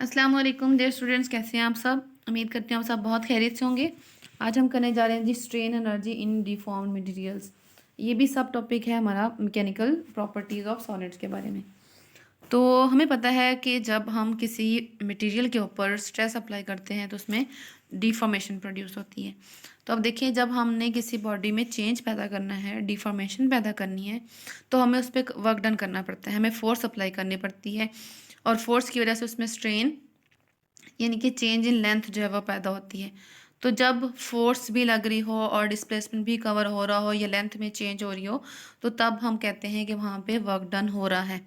अस्सलाम वालेकुम dear students, कैसे हैं आप सब। उम्मीद करती हूँ आप सब बहुत खैरियत से होंगे। आज हम करने जा रहे हैं जी strain energy in deformed materials. ये भी सब टॉपिक है हमारा मैकेनिकल प्रॉपर्टीज़ ऑफ सॉलिड्स के बारे में। तो हमें पता है कि जब हम किसी मटेरियल के ऊपर स्ट्रेस अप्लाई करते हैं तो उसमें डिफॉर्मेशन प्रोड्यूस होती है। तो अब देखिए, जब हमने किसी बॉडी में चेंज पैदा करना है, डिफॉर्मेशन पैदा करनी है, तो हमें उस पर वर्क डन करना पड़ता है, हमें फोर्स अप्लाई करनी पड़ती है। और फोर्स की वजह से उसमें स्ट्रेन यानी कि चेंज इन लेंथ जो है वो पैदा होती है। तो जब फोर्स भी लग रही हो और डिस्प्लेसमेंट भी कवर हो रहा हो या लेंथ में चेंज हो रही हो, तो तब हम कहते हैं कि वहाँ पे वर्क डन हो रहा है।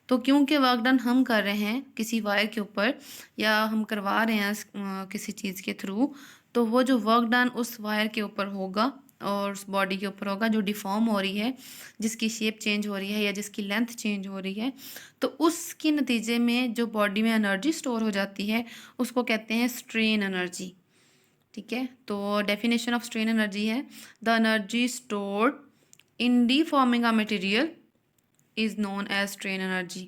तो क्योंकि वर्क डन हम कर रहे हैं किसी वायर के ऊपर या हम करवा रहे हैं किसी चीज़ के थ्रू, तो वो जो वर्क डन उस वायर के ऊपर होगा और उस बॉडी के ऊपर होगा जो डिफॉर्म हो रही है, जिसकी शेप चेंज हो रही है या जिसकी लेंथ चेंज हो रही है, तो उसके नतीजे में जो बॉडी में एनर्जी स्टोर हो जाती है उसको कहते हैं स्ट्रेन एनर्जी। ठीक है, तो डेफिनेशन ऑफ स्ट्रेन एनर्जी है the energy stored in deforming a material is known as strain energy.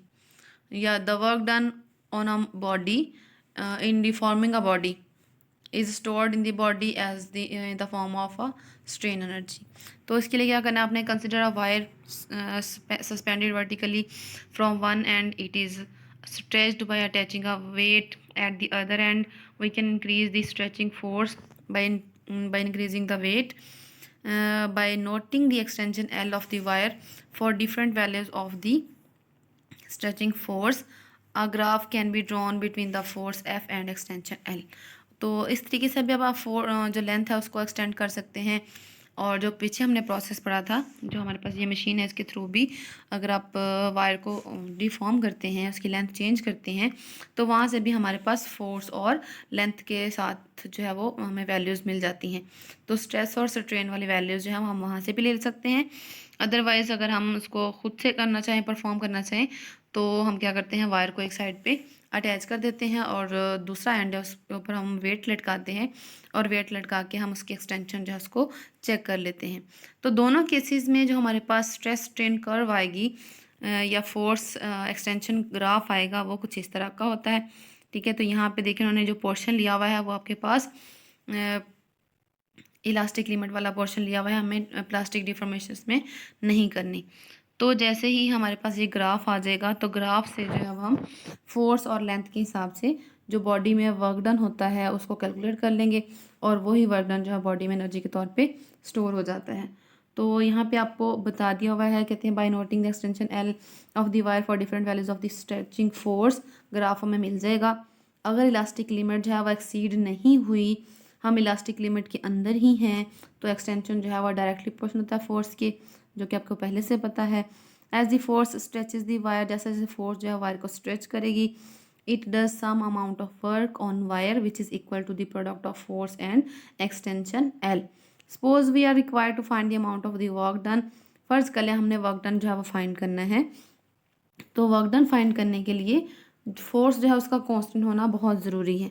Yeah, the work done on a body in deforming a body is stored in the body as the in the form of a strain energy. तो इसके लिए क्या करना है, आपने consider a wire suspended vertically from one end. It is stretched by attaching a weight at the other end. We can increase the stretching force by increasing the weight by noting the extension L of the wire for different values of the stretching force. A graph can be drawn between the force F and extension L. तो इस तरीके से भी अब आप जो length है उसको एक्सटेंड कर सकते हैं। और जो पीछे हमने प्रोसेस पढ़ा था, जो हमारे पास ये मशीन है, इसके थ्रू भी अगर आप वायर को डिफॉर्म करते हैं, उसकी लेंथ चेंज करते हैं, तो वहाँ से भी हमारे पास फोर्स और लेंथ के साथ जो है वो हमें वैल्यूज़ मिल जाती हैं। तो स्ट्रेस और स्ट्रेन वाली वैल्यूज़ जो है हम वहाँ से भी ले सकते हैं। अदरवाइज़ अगर हम उसको खुद से करना चाहें, परफॉर्म करना चाहें, तो हम क्या करते हैं, वायर को एक साइड पे अटैच कर देते हैं और दूसरा एंड है उसके ऊपर हम वेट लटकाते हैं और वेट लटका के हम उसकी एक्सटेंशन जो है उसको चेक कर लेते हैं। तो दोनों केसेस में जो हमारे पास स्ट्रेस स्ट्रेन कर्व आएगी या फोर्स एक्सटेंशन ग्राफ आएगा, वो कुछ इस तरह का होता है। ठीक है, तो यहाँ पे देखिए उन्होंने जो पोर्शन लिया हुआ है वो आपके पास इलास्टिक लिमिट वाला पोर्शन लिया हुआ है, हमें प्लास्टिक डिफॉर्मेशन में नहीं करनी। तो जैसे ही हमारे पास ये ग्राफ आ जाएगा, तो ग्राफ से जो है हम फोर्स और लेंथ के हिसाब से जो बॉडी में वर्क डन होता है उसको कैलकुलेट कर लेंगे और वही वर्क डन जो है बॉडी में एनर्जी के तौर पे स्टोर हो जाता है। तो यहाँ पे आपको बता दिया हुआ है, कहते हैं by noting the extension L of the wire for different values of the stretching force, graph हमें मिल जाएगा। अगर इलास्टिक लिमिट जो है वह एक्सीड नहीं हुई, हम इलास्टिक लिमिट के अंदर ही हैं, तो एक्सटेंशन जो है वह डायरेक्टली प्रोपोर्शनल होता है फोर्स के, जो कि आपको पहले से पता है। As the force stretches the wire, जैसे जैसे फोर्स जो है वायर को स्ट्रेच करेगी, it does some amount of work on wire which is equal to the product of force and extension L. Suppose we are required to find the amount of the work done. फर्ज कर लें हमने work done जो है वो find करना है। तो वर्क डन फाइंड करने के लिए फोर्स जो है उसका कांस्टेंट होना बहुत ज़रूरी है।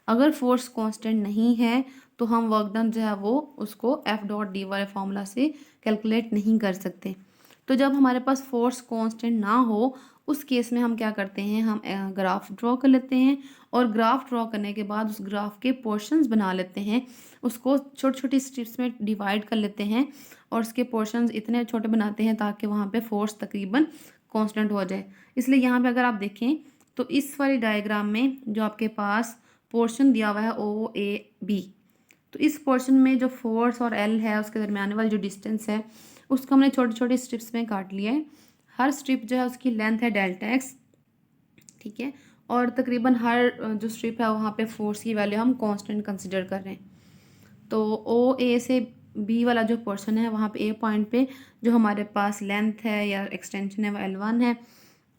अगर फोर्स कांस्टेंट नहीं है तो हम वर्क डन जो है वो उसको एफ डॉट डी वाले फार्मूला से कैलकुलेट नहीं कर सकते। तो जब हमारे पास फोर्स कांस्टेंट ना हो, उस केस में हम क्या करते हैं, हम ग्राफ ड्रॉ कर लेते हैं और ग्राफ ड्रॉ करने के बाद उस ग्राफ के पोर्शंस बना लेते हैं, उसको छोटी छोटी स्ट्रिप्स में डिवाइड कर लेते हैं और उसके पोर्शंस इतने छोटे बनाते हैं ताकि वहाँ पे फोर्स तकरीबन कांस्टेंट हो जाए। इसलिए यहाँ पे अगर आप देखें तो इस वाली डायग्राम में जो आपके पास पोर्शन दिया हुआ है ओ ए बी, तो इस पोर्शन में जो फोर्स और एल है उसके दरमियान वाली जो डिस्टेंस है उसको हमने छोटी छोटी स्ट्रिप्स में काट लिया है। हर स्ट्रिप जो है उसकी लेंथ है डेल्टा एक्स। ठीक है, और तकरीबन हर जो स्ट्रिप है वहाँ पे फोर्स की वैल्यू हम कांस्टेंट कंसिडर कर रहे हैं। तो ओ ए से बी वाला जो पोर्शन है वहाँ पे ए पॉइंट पे जो हमारे पास लेंथ है या एक्सटेंशन है वो L1 है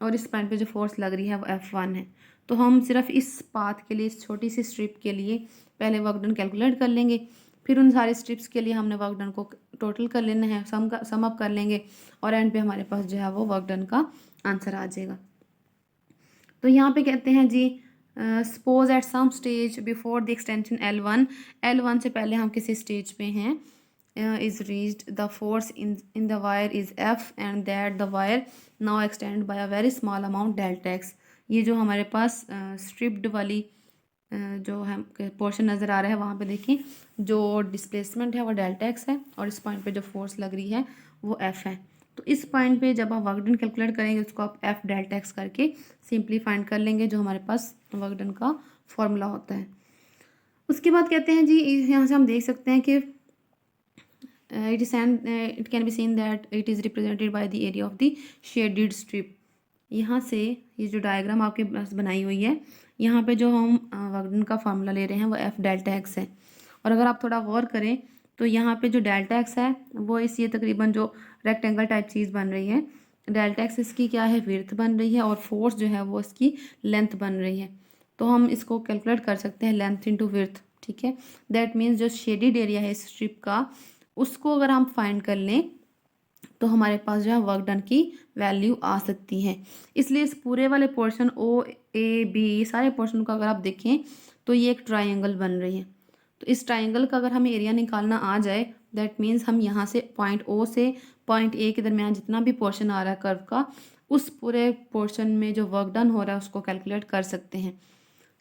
और इस पॉइंट पे जो फोर्स लग रही है वो F1 है। तो हम सिर्फ इस पाथ के लिए, इस छोटी सी स्ट्रिप के लिए पहले वर्क डन कैलकुलेट कर लेंगे, फिर उन सारी स्ट्रिप्स के लिए हमने वर्क डन को टोटल कर लेना है, सम अप कर लेंगे और एंड पे हमारे पास जो है वो वर्क डन का आंसर आ जाएगा। तो यहाँ पे कहते हैं जी, suppose at some stage before the extension L1 से पहले हम किसी स्टेज पे हैं, is reached the force in the wire is F and that the wire now extend by a very small amount delta x। ये जो हमारे पास stripped वाली जो है पोर्शन नज़र आ रहा है, वहाँ पे देखें जो डिस्प्लेसमेंट है वो डेल्टा एक्स है और इस पॉइंट पे जो फोर्स लग रही है वो एफ है। तो इस पॉइंट पे जब आप वर्क डन कैलकुलेट करेंगे उसको आप एफ डेल्टा एक्स करके सिंपली फाइंड कर लेंगे, जो हमारे पास वर्क डन का फॉर्मूला होता है। उसके बाद कहते हैं जी, यहाँ से हम देख सकते हैं कि it can be seen that it is represented by the area of the shaded strip। यहाँ से ये जो डायग्राम आपके पास बनाई हुई है, यहाँ पे जो हम वर्क डन का फार्मूला ले रहे हैं वो एफ डेल्टा एक्स है। और अगर आप थोड़ा गौर करें तो यहाँ पे जो डेल्टा एक्स है वो इस ये तकरीबन जो रेक्टेंगल टाइप चीज़ बन रही है, डेल्टा एक्स इसकी क्या है, विड्थ बन रही है और फोर्स जो है वो इसकी लेंथ बन रही है। तो हम इसको कैलकुलेट कर सकते हैं लेंथ इंटू विड्थ, ठीक है। दैट मीन्स जो शेडेड एरिया है इस स्ट्रिप का, उसको अगर हम फाइंड कर लें तो हमारे पास जो है वर्क डन की वैल्यू आ सकती है। इसलिए इस पूरे वाले पोर्शन ओ ए बी सारे पोर्शन को अगर आप देखें तो ये एक ट्राइंगल बन रही है। तो इस ट्राइंगल का अगर हमें एरिया निकालना आ जाए, दैट मीन्स हम यहाँ से पॉइंट ओ से पॉइंट ए के दरमियान जितना भी पोर्शन आ रहा है कर्व का, उस पूरे पोर्शन में जो वर्क डन हो रहा है उसको कैलकुलेट कर सकते हैं।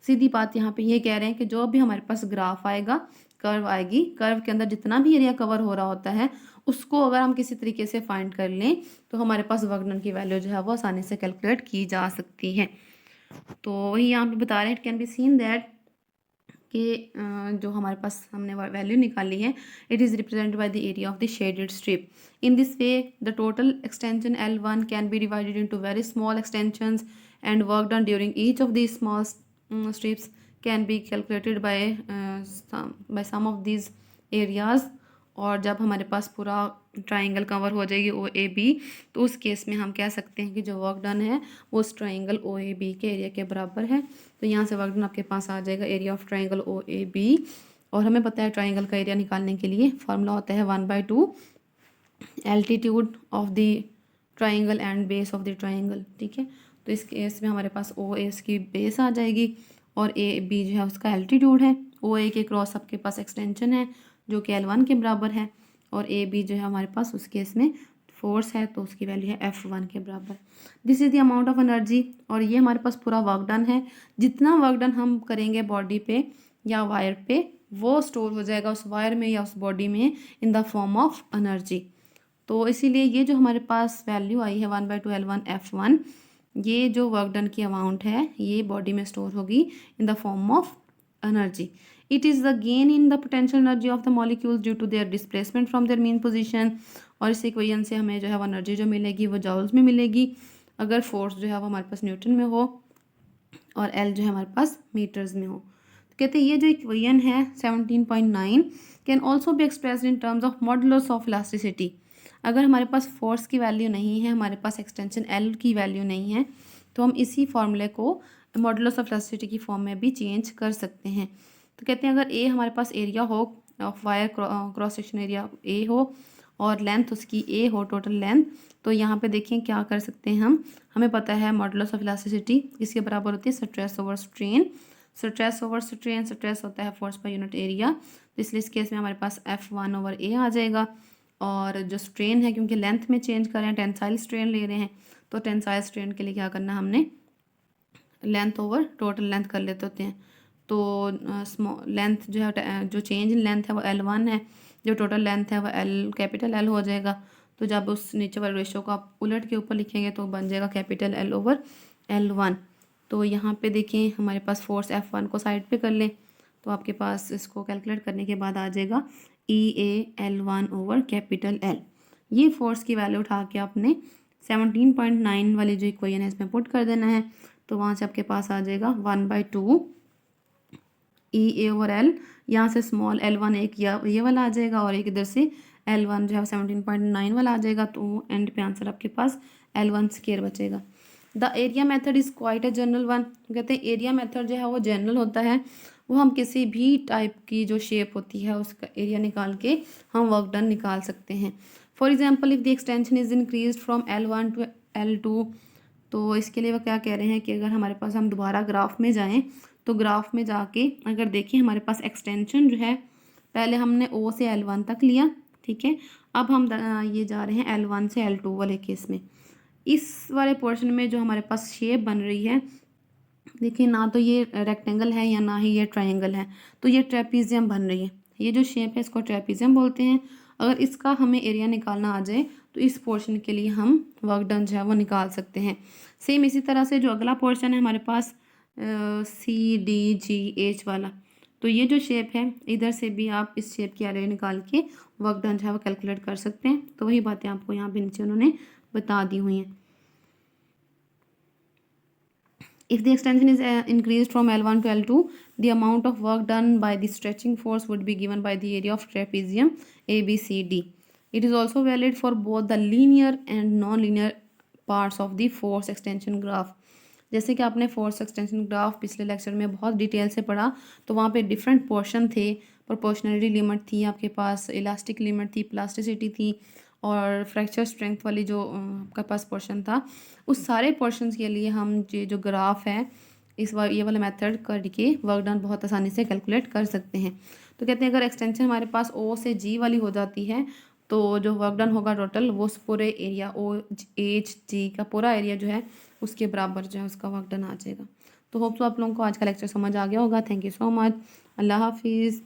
सीधी बात यहाँ पे ये कह रहे हैं कि जो भी हमारे पास ग्राफ आएगा, कर्व आएगी, कर्व के अंदर जितना भी एरिया कवर हो रहा होता है उसको अगर हम किसी तरीके से फाइंड कर लें तो हमारे पास वर्क डन की वैल्यू जो है वो आसानी से कैलकुलेट की जा सकती है। तो वही यहाँ पे बता रहे हैं, it can be seen that कि जो हमारे पास हमने वैल्यू निकाली है, it is represented by the area of the shaded strip. In this way the total extension L1 can be divided into very small extensions and work done during each of the small strips can be calculated by some of these areas। और जब हमारे पास पूरा triangle cover हो जाएगी ओ A B, तो उस case में हम कह सकते हैं कि जो वर्क डन है वो उस ट्राइंगल ओ ए बी के एरिया के बराबर है। तो यहाँ से वर्क डन आपके पास आ जाएगा area of triangle O A B. और हमें पता है ट्राइंगल का एरिया निकालने के लिए फॉर्मूला होता है 1/2 altitude of the triangle and base of the triangle, ठीक है। तो इस केस में हमारे पास ओ ए की बेस आ जाएगी और ए बी जो है उसका एल्टीट्यूड है। ओ ए के क्रॉस आपके पास एक्सटेंशन है जो कि L1 के बराबर है और ए बी जो है हमारे पास उस केस में फोर्स है, तो उसकी वैल्यू है F1 के बराबर। This is the amount of energy. और ये हमारे पास पूरा वर्क डन है। जितना वर्क डन हम करेंगे बॉडी पे या वायर पे, वो स्टोर हो जाएगा उस वायर में या उस बॉडी में इन द फॉर्म ऑफ एनर्जी। तो इसीलिए ये जो हमारे पास वैल्यू आई है 1/2 L1 F1, ये जो वर्क डन की अमाउंट है ये बॉडी में स्टोर होगी in the form of energy. It is the gain in the potential energy of the molecules due to their displacement from their mean position. और इस equation से हमें जो है वो एनर्जी जो मिलेगी वो जॉल्स में मिलेगी अगर फोर्स जो है वो हमारे पास न्यूटन में हो और एल जो है हमारे पास मीटर्स में हो। तो कहते हैं ये जो इक्वेशन है 17.9 can also be expressed in terms of modulus of elasticity. अगर हमारे पास फोर्स की वैल्यू नहीं है, हमारे पास एक्सटेंशन एल की वैल्यू नहीं है, तो हम इसी फॉर्मूले को मॉडुलस ऑफ इलास्टिसिटी की फॉर्म में भी चेंज कर सकते हैं। तो कहते हैं अगर ए हमारे पास एरिया हो of wire, cross section area A हो और लेंथ उसकी ए हो, टोटल लेंथ, तो यहाँ पे देखें क्या कर सकते हैं हम। हमें पता है मॉडुलस ऑफ इलास्टिसिटी इसके बराबर होती है stress over strain. Stress over strain, stress होता है फोर्स पर यूनिट एरिया, तो इसलिए इस केस में हमारे पास F1/A आ जाएगा। और जो स्ट्रेन है, क्योंकि लेंथ में चेंज कर रहे हैं, टेंसाइल स्ट्रेन ले रहे हैं, तो टेंसाइल स्ट्रेन के लिए क्या करना, हमने लेंथ ओवर टोटल लेंथ कर लेते होते हैं। तो लेंथ जो है, जो चेंज इन लेंथ है वो L1 है, जो टोटल लेंथ है वो कैपिटल L हो जाएगा। तो जब उस नीचे वाले रेशो को आप उलट के ऊपर लिखेंगे तो बन जाएगा कैपिटल L/L1। तो यहाँ पे देखें हमारे पास फोर्स F1 को साइड पे कर लें तो आपके पास इसको कैलकुलेट करने के बाद आ जाएगा EA/L1/L। ये फोर्स की वैल्यू उठा के आपने 17.9 वाली जो इक्वेशन है इसमें पुट कर देना है। तो वहाँ से आपके पास आ जाएगा 1/2 EA/L। यहाँ से स्मॉल L1 एक ये वाला आ जाएगा और एक इधर से L1 जो है 17.9 वाला आ जाएगा। तो एंड पे आंसर आपके पास L1² बचेगा। The area method is quite a general one. कहते हैं एरिया मेथड जो है वो जनरल होता है, वो हम किसी भी टाइप की जो शेप होती है उसका एरिया निकाल के हम वर्क डन निकाल सकते हैं। For example if the extension is increase from L1 to L2, तो इसके लिए वो क्या कह रहे हैं कि अगर हमारे पास हम दोबारा ग्राफ में जाएं तो ग्राफ में जाके अगर देखें हमारे पास एक्सटेंशन जो है, पहले हमने O से L1 तक लिया, ठीक है। अब हम ये जा रहे हैं L1 से L2 वाले केस में। इस वाले पोर्शन में जो हमारे पास शेप बन रही है देखिए ना तो ये रेक्टेंगल है या ना ही ये ट्रायंगल है, तो ये ट्रेपीजियम बन रही है। ये जो शेप है इसको ट्रेपीजियम बोलते हैं। अगर इसका हमें एरिया निकालना आ जाए तो इस पोर्शन के लिए हम वर्क डन जो है वो निकाल सकते हैं। सेम इसी तरह से जो अगला पोर्शन है हमारे पास CDGH वाला, तो ये जो शेप है इधर से भी आप इस शेप की एरिया निकाल के वर्क डन जो है वो कैलकुलेट कर सकते हैं। तो वही बातें आपको यहाँ पे नीचे उन्होंने बता दी हुई हैं। If the extension is increased from L1 to L2, the amount of work done by the stretching force would be given by the area of trapezium ABCD. It is also valid for both the linear and non-linear parts of the force extension graph. जैसे कि आपने force extension graph पिछले lecture में बहुत detail से पढ़ा, तो वहाँ पे डिफरेंट पोर्शन थे। प्रोपोर्शनलिटी लिमिट थी आपके पास, इलास्टिक लिमिट थी, प्लास्टिसिटी थी, और फ्रैक्चर स्ट्रेंथ वाली जो आपके पास पोर्शन था, उस सारे पोर्शंस के लिए हम ये जो ग्राफ है ये वाला मेथड करके वर्क डन बहुत आसानी से कैलकुलेट कर सकते हैं। तो कहते हैं अगर एक्सटेंशन हमारे पास O से G वाली हो जाती है तो जो वर्क डन होगा टोटल वो उस पूरे एरिया OHG का पूरा एरिया जो है उसके बराबर जो है उसका वर्क डन आ जाएगा। तो होप सो आप लोगों को आज का लेक्चर समझ आ गया होगा। Thank you so much. अल्लाह हाफिज़।